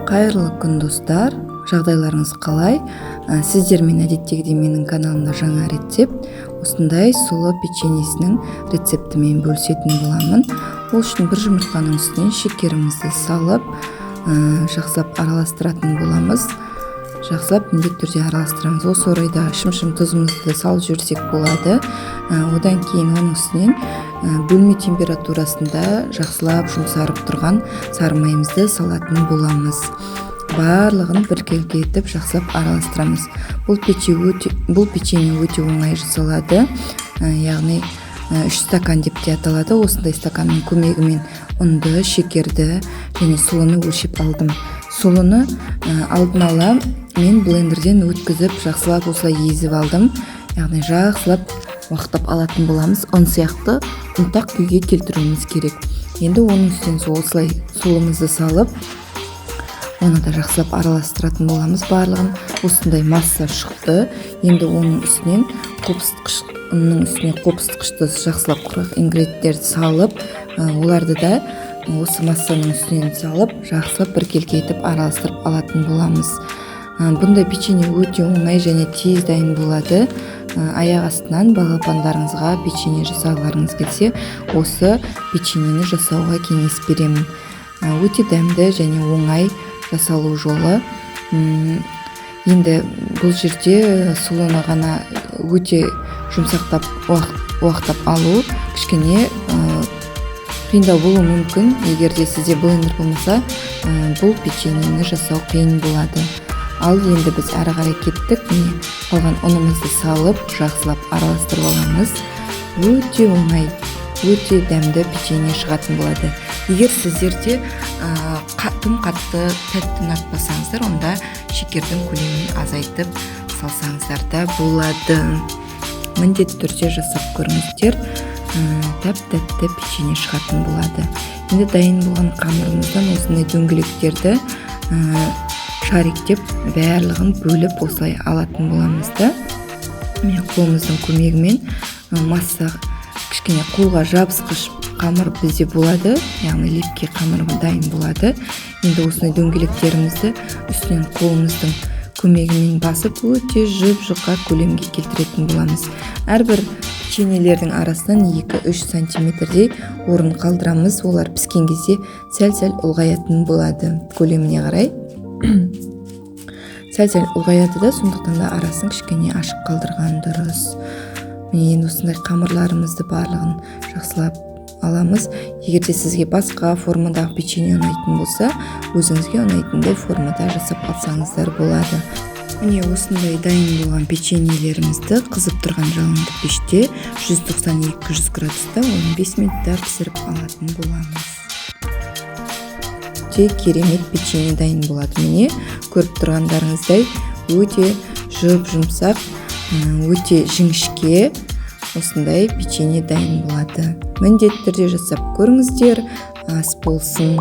Қайырлы күн достар, жағдайларыңыз қалай? Сіздермен әдеттегідей менің каналымда жаңа рецепт, осындай сұлы печеньесінің рецептімен бөлісетін боламын. Ол үшін бір жұмыртқаның үстіне шекерімізді салып, жақсылап араластыратын боламыз. Жақсылап міндетті түрде араластырамыз. Осы орайда шым тұзымызды салып жіберсек болады. Одан кейін оның үстінен бөлме температурасында жақсылап жұмсарып тұрған сары майымызды салатын боламыз. Барлығын біркелкі етіп жақсылап араластырамыз. Бұл печенье өте оңай жасалады. Яғни 3 стакан деп те аталады. Осындай стаканның көмегімен ұнды, шекерді және сұлыны өлшеп алдым. Сұлыны алдын ала мен блендерден өткізіп жақсылап осылай езіп алдым. Яғни жақсылап уақыттап алатын боламыз. Ұн сияқты ұнтақ күйге келтіруіміз керек. Енді оның үстінен осылай сұлымызды салып, оны да жақсылап араластыратын боламыз. Барлығын осындай масса шықты. Енді оның үстінен қопсытқышты жақсылап құрғақ ингредиенттерді салып, оларды да осы массаның үстінен салып, жақсылап біркелкі етіп араластырып алатын боламыз. Бұндай печенье өте оңай және тез дайын болады. Аяқ астынан балапандарыңызға печенье жасағыларыңыз келсе, осы печеньені жасауға кеңес беремін. Өте дәмді және оңай жасалу жолы. Енді бұл жерде сұлыны ғана өте жұмсақтап уақыттап алу кішкене қиындау болуы мүмкін. Егер де сізде блендер болмаса, бұл печеньені жасау қиын болады. Ал енді біз әрі қарай кеттік. Қалған ұнымызды салып, жақсылап араластырып аламыз. Өте оңай, өте дәмді печенье шығатын болады. Егер сіздерде тым қатты тәтті ұнатпасаңыздар, онда шекердің көлемін азайтып салсаңыздар да болады. Міндетті түрде жасап көріңіздер. Тәп-тәтті печенье шығатын болады. Енді дайын болған қамырымыздан осындай дөңгелектерді шариктеп барлығын бөліп осылай алатын боламыз да. Мен қолымыздың көмегімен масса кішкене қолға жабысқыш қамыр бізде болады, яғни лепке қамыр дайын болады. Енді осындай дөңгелектерімізді үстінен қолымыздың көмегімен басып өте жұп-жұқа көлемге келтіретін боламыз. Әрбір печеньелердің арасынан 2-3 сантиметрдей орын қалдырамыз. Олар піскен кезде сәл-сәл ұлғаятын болады көлеміне қарай. Сәл-сәл ұлғаяды да, сондықтан да арасын кішкене ашық қалдырған дұрыс. Енді осындай қамырларымызды барлығын жақсылап аламыз. Егер де сізге басқа формадағы печенье ұнайтын болса, өзіңізге ұнайтындай формада жасап алсаңыздар болады. Міне осындай дайын болған печеньелерімізді қызып тұрған жалынды пеште 190-200 градуста 15 минуттар пісіріп алатын боламыз. Керемет печенье дайын болады. Міне көріп тұрғандарыңыздай өте жұп-жұмсақ, өте жіңішке осындай печенье дайын болады. Міндетті түрде жасап көріңіздер. Ас болсын.